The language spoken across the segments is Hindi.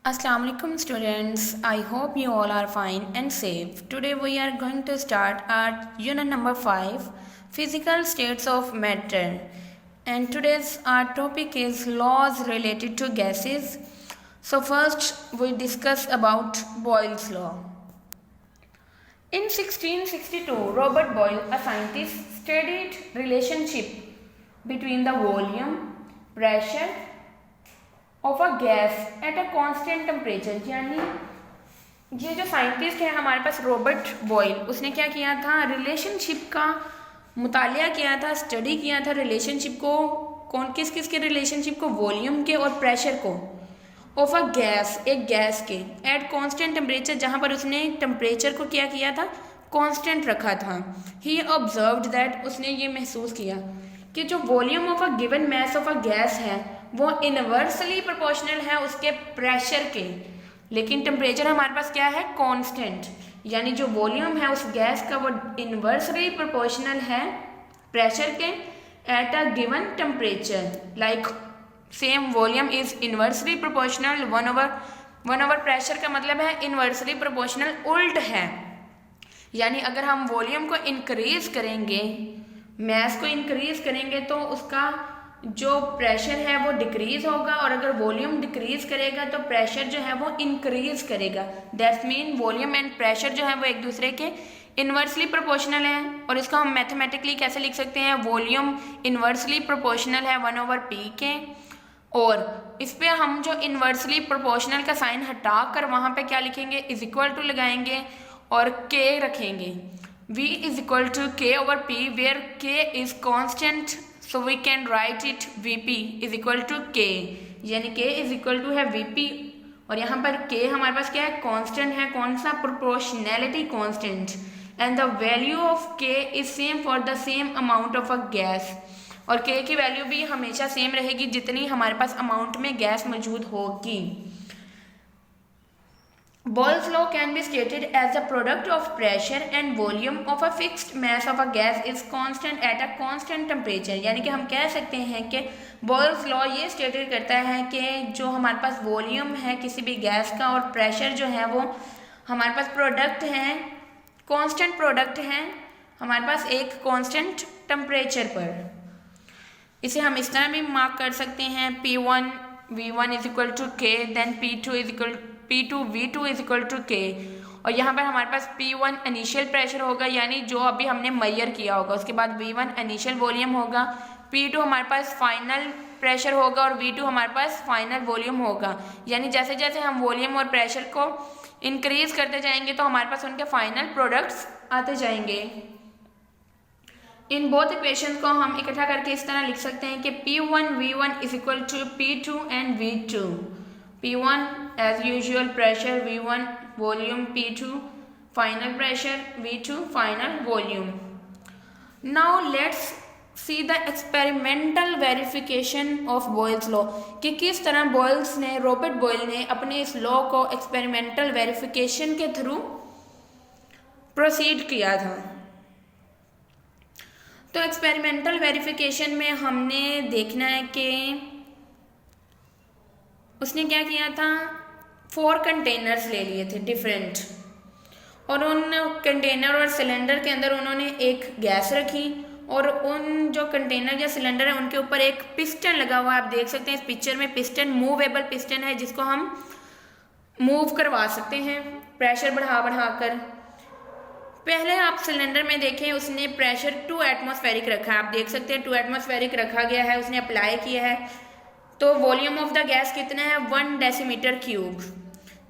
Assalamu alaikum students. I hope you all are fine and safe. Today we are going to start our unit number 5, physical states of matter. And today's our topic is laws related to gases. So first we discuss about Boyle's law. In 1662, Robert Boyle, a scientist, studied relationship between the volume, pressure of a gas at a constant temperature. यानी ये जो साइंटिस्ट है हमारे पास रॉबर्ट बॉयल, उसने क्या किया था, रिलेशनशिप का मुतालिया किया था, स्टडी किया था रिलेशनशिप को, कौन किस किस के रिलेशनशिप को, वॉल्यूम के और प्रेशर को, ऑफ अ गैस, एक गैस के, एट कांस्टेंट टेम्परेचर, जहाँ पर उसने टेम्परेचर को क्या किया था, कांस्टेंट रखा था। ही ऑब्जर्व्ड दैट, उसने ये महसूस किया कि जो volume of a given mass of a gas है वो इनवर्सली प्रोपोर्शनल है उसके प्रेशर के, लेकिन टेम्परेचर हमारे पास क्या है, कांस्टेंट। यानी जो वॉल्यूम है उस गैस का वो इनवर्सली प्रोपोर्शनल है प्रेशर के at a given temperature. Like same volume is inversely proportional one over pressure का मतलब है इनवर्सली प्रोपोर्शनल उल्ट है। यानी अगर हम वॉल्यूम को इंक्रीज करेंगे, मैस को इंक्रीज करेंगे तो उसका जो प्रेशर है वो डिक्रीज होगा, और अगर वॉल्यूम डिक्रीज करेगा तो प्रेशर जो है वो इंक्रीज करेगा। That's mean volume and pressure जो है वो एक दूसरे के इन्वर्सली प्रोपोर्शनल है। और इसको हम मैथमेटिकली कैसे लिख सकते हैं, वॉल्यूम इन्वर्सली प्रोपोर्शनल है 1/p के, और इस पर हम जो इन्वर्सली प्रोपोर्शनल का साइन हटा कर वहाँ पे क्या लिखेंगे, इज इक्वल टू लगाएंगे और k रखेंगे। v is equal to k/p where k is constant, so we can write it Vp is equal to K, यानी K is equal to है Vp, और यहाँ पर K हमारे पास क्या है, कांस्टेंट है, कौन सा, proportionality constant, and the value of K is same for the same amount of a gas, और K की वैल्यू भी हमेशा सेम रहेगी जितनी हमारे पास अमाउंट में गैस मौजूद होगी। Boyle's law can be stated as the product of pressure and volume of a fixed mass of a gas is constant at a constant temperature। यानी कि हम कह सकते हैं कि Boyle's law ये स्टेटेड करता है कि जो हमारे पास वॉल्यूम है किसी भी गैस का और प्रेशर जो है वो हमारे पास प्रोडक्ट हैं, कांस्टेंट प्रोडक्ट हैं हमारे पास एक कांस्टेंट टेम्परेचर पर। इसे हम इस तरह भी मार्क कर सकते हैं, P1 V1 is equal to K, then P2 V2 is equal to K, और यहाँ पर हमारे पास P1 इनिशियल प्रेशर होगा, यानी जो अभी हमने मेजर किया होगा, उसके बाद V1 इनिशियल वॉल्यूम होगा, P2 हमारे पास फाइनल प्रेशर होगा, और V2 हमारे पास फाइनल वॉल्यूम होगा। यानी जैसे जैसे हम वॉल्यूम और प्रेशर को इंक्रीज करते जाएंगे तो हमारे पास उनके फाइनल प्रोडक्ट्स आते जाएंगे। इन बोथ इक्वेशंस को हम इकट्ठा करके इस तरह लिख सकते हैं कि P1 V1 is equal to P2 and V2। P1 as usual pressure, V1 volume, P2 final pressure, V2 final volume. Now let's see the experimental verification of Boyle's law, कि किस तरह बॉयल्स ने, रॉबर्ट बॉयल ने अपने इस लॉ को एक्सपेरिमेंटल वेरिफिकेशन के थ्रू प्रोसीड किया था। तो एक्सपेरिमेंटल वेरिफिकेशन में हमने देखना है कि उसने क्या किया था, 4 कंटेनर्स ले लिए थे डिफरेंट, और उन कंटेनर और सिलेंडर के अंदर उन्होंने एक गैस रखी, और उन जो कंटेनर या सिलेंडर है उनके ऊपर एक पिस्टन लगा हुआ है। आप देख सकते हैं इस पिक्चर में पिस्टन, मूवेबल पिस्टन है जिसको हम मूव करवा सकते हैं प्रेशर बढ़ा बढ़ा कर। पहले आप सिलेंडर में देखें, उसने प्रेशर 2 एटमॉस्फेरिक रखा है, आप देख सकते हैं 2 एटमॉस्फेरिक रखा गया है, उसने अप्लाई किया है। तो वॉल्यूम ऑफ द गैस कितना है, 1 डेसीमीटर क्यूब।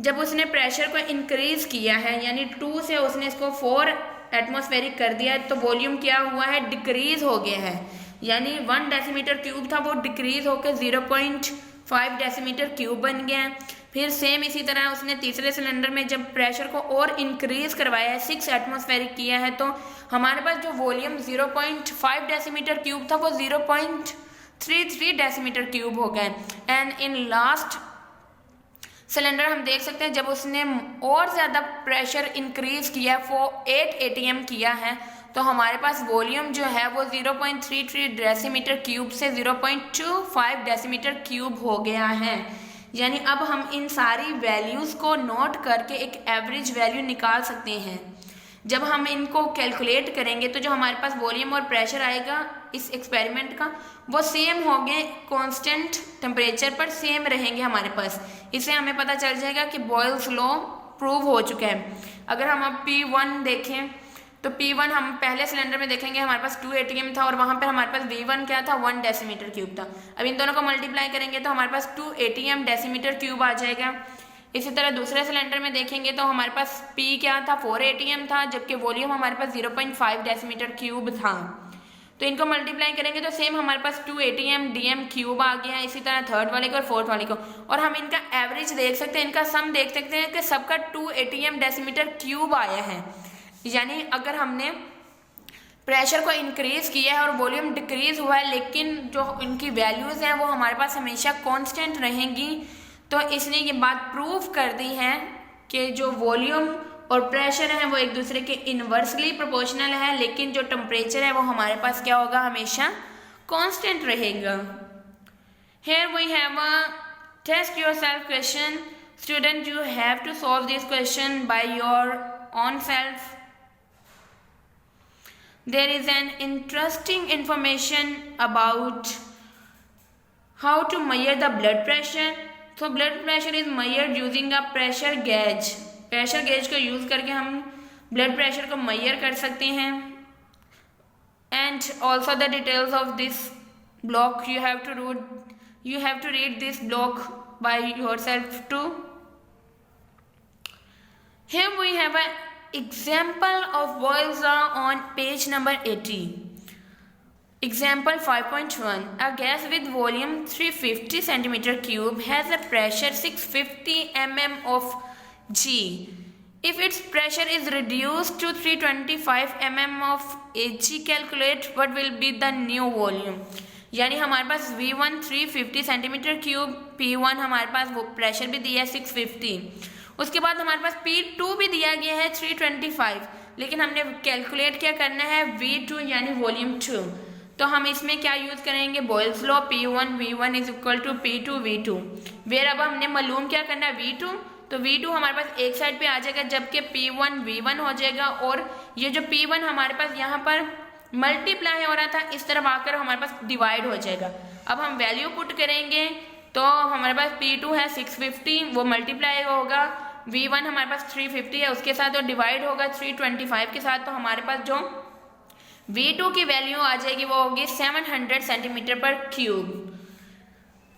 जब उसने प्रेशर को इंक्रीज किया है, यानी 2 से उसने इसको 4 एटमॉस्फेरिक कर दिया है, तो वॉल्यूम क्या हुआ है, डिक्रीज हो गया है। यानी 1 डेसीमीटर क्यूब था, वो डिक्रीज होकर 0.5 डेसीमीटर क्यूब बन गया है। फिर सेम इसी तरह उसने तीसरे सिलेंडर में जब प्रेशर को और इंक्रीज करवाया है, 6 एटमॉस्फेरिक किया है, तो हमारे पास जो वॉल्यूम 0.5 डेसीमीटर क्यूब था वो 0.33 डेसीमीटर क्यूब हो गए। एंड इन लास्ट सिलेंडर हम देख सकते हैं जब उसने और ज़्यादा प्रेशर इंक्रीज किया, वो 8 atm किया है, तो हमारे पास वॉल्यूम जो है वो 0.33 डेसीमीटर क्यूब से 0.25 डेसीमीटर क्यूब हो गया है। यानी अब हम इन सारी वैल्यूज़ को नोट करके एक एवरेज वैल्यू निकाल सकते हैं। जब हम इनको कैलकुलेट करेंगे तो जो हमारे पास वॉल्यूम और प्रेशर आएगा इस एक्सपेरिमेंट का वो सेम होंगे, कांस्टेंट टेम्परेचर पर सेम रहेंगे हमारे पास। इससे हमें पता चल जाएगा कि बॉयल्स लॉ प्रूव हो चुका है। अगर हम अब P1 देखें तो P1 हम पहले सिलेंडर में देखेंगे हमारे पास 2 ATM था और वहाँ पर हमारे पास V1 क्या था, 1 डेसीमीटर क्यूब था। अब इन दोनों को मल्टीप्लाई करेंगे तो हमारे पास 2 ATM डेसीमीटर क्यूब आ जाएगा। इसी तरह दूसरे सिलेंडर में देखेंगे तो हमारे पास P क्या था, 4 ATM था, जबकि वॉल्यूम हमारे पास 0.5 डेसीमीटर क्यूब था। तो इनको मल्टीप्लाई करेंगे तो सेम हमारे पास 2 ATM DM क्यूब आ गया। इसी तरह थर्ड वाले को और फोर्थ वाले को, और हम इनका एवरेज देख सकते हैं, इनका सम देख सकते हैं कि सबका 2 ATM डेसीमीटर क्यूब आया है। यानी अगर हमने प्रेशर को इंक्रीज किया है और वॉल्यूम डिक्रीज हुआ है, लेकिन जो इनकी वैल्यूज़ हैं वो हमारे पास हमेशा कांस्टेंट रहेंगी, तो इसने ये बात प्रूव कर दी है कि जो वॉल्यूम और प्रेशर है वो एक दूसरे के इन्वर्सली प्रोपोर्शनल है, लेकिन जो टेम्परेचर है वो हमारे पास क्या होगा, हमेशा कांस्टेंट रहेगा। Here we have a test yourself question. Student, you have to solve this question by your own self. There is an interesting information about how to measure the blood pressure. So blood pressure is measured using a pressure gauge. Pressure gauge को यूज़ करके हम ब्लड प्रेशर को मेजर कर सकते हैं। And also the details of this block you have to read this block by yourself too. Here we have a example of Boyle's law on page number 80. Example 5.1. A gas with volume 350 centimeter cube has a pressure 650 mm of G. If its pressure is reduced to 325 mm of Hg, calculate what will be the new volume. यानी हमारे पास V1 350 सेंटीमीटर क्यूब, P1 हमारे पास वो प्रेशर भी दिया है 650, उसके बाद हमारे पास P2 भी दिया गया है 325, लेकिन हमने कैलकुलेट क्या करना है V2 यानी वॉल्यूम 2। तो हम इसमें क्या यूज़ करेंगे, Boyle's law P1 V1 is equal to P2 V2, where अब हमने मालूम क्या करना है V2, तो V2 हमारे पास एक साइड पे आ जाएगा, जबकि P1 V1 हो जाएगा, और ये जो P1 हमारे पास यहाँ पर मल्टीप्लाई हो रहा था इस तरफ आकर हमारे पास डिवाइड हो जाएगा। अब हम वैल्यू पुट करेंगे तो हमारे पास P2 है 650, वो मल्टीप्लाई होगा, V1 हमारे पास 350 है उसके साथ, और डिवाइड होगा 325 के साथ, तो हमारे पास जो V2 की वैल्यू आ जाएगी वो होगी 700 सेंटीमीटर पर cube.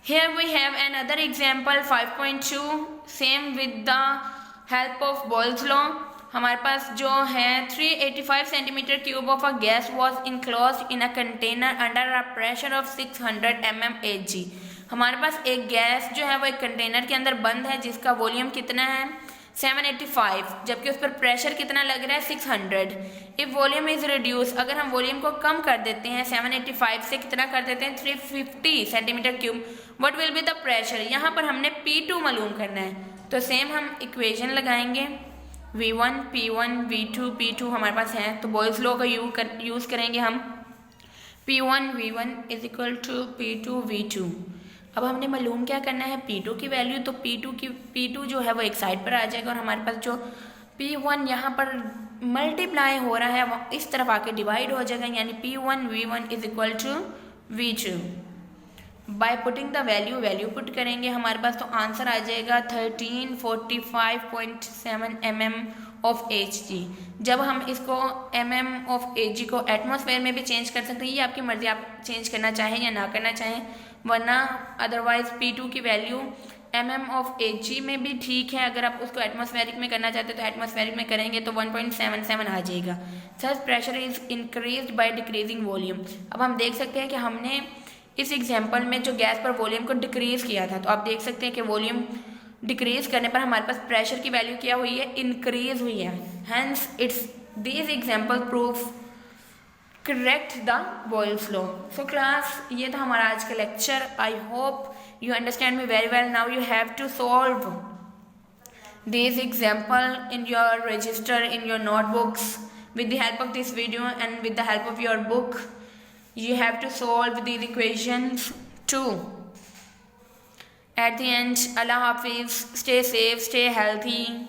Here we have another example 5.2, same with the help of Boyle's law. हमारे पास जो है 385 centimetre cube of a gas was enclosed in a container under a pressure of 600 mm Hg। हमारे पास एक गैस जो है वो एक कंटेनर के अंदर बंद है जिसका वॉल्यूम कितना है 785, जबकि उस पर प्रेशर कितना लग रहा है 600। इफ वॉल्यूम इज रिड्यूस, अगर हम वॉल्यूम को कम कर देते हैं 785 से कितना कर देते हैं 350 centimetre cube, what will be the pressure. यहाँ पर हमने P2 मालूम करना है, तो सेम हम इक्वेशन लगाएंगे V1 P1 V2 P2 हमारे पास है, तो बॉयल्स लॉ का यूज़ करेंगे हम P1 V1 is equal to P2 V2। अब हमने मालूम क्या करना है P2 की वैल्यू, तो P2 जो है वो एक साइड पर आ जाएगा, और हमारे पास जो P1 यहाँ पर मल्टीप्लाई हो रहा है वो इस तरफ आके डिवाइड हो जाएगा, यानी P1 V1 is equal to V2। By putting the value put करेंगे हमारे पास, तो आंसर आ जाएगा 1345.7 mm ऑफ Hg। जब हम इसको mm ऑफ Hg को एटमॉस्फेयर में भी चेंज कर सकते हैं, ये आपकी मर्जी, आप चेंज करना चाहें या ना करना चाहें, वरना अदरवाइज P2 की वैल्यू mm ऑफ Hg में भी ठीक है। अगर आप उसको एटमॉस्फेरिक में करना चाहते हैं तो एटमॉस्फेरिक में करेंगे तो 1.77 आ जाएगा। सच pressure is increased by decreasing volume. अब हम देख सकते हैं कि हमने इस एग्जाम्पल में जो गैस पर वॉल्यूम को डिक्रीज किया था, तो आप देख सकते हैं कि वॉल्यूम डिक्रीज करने पर हमारे पास प्रेशर की वैल्यू क्या हुई है, इंक्रीज हुई है। Hence it's this example proof correct the Boyle's law. So class, ये था हमारा आज का lecture. I hope you understand me very well. Now you have to solve this example in your register in your notebooks with the help of this video and with the help of your book. You have to solve these equations too. At the end, Allah Hafiz, stay safe, stay healthy.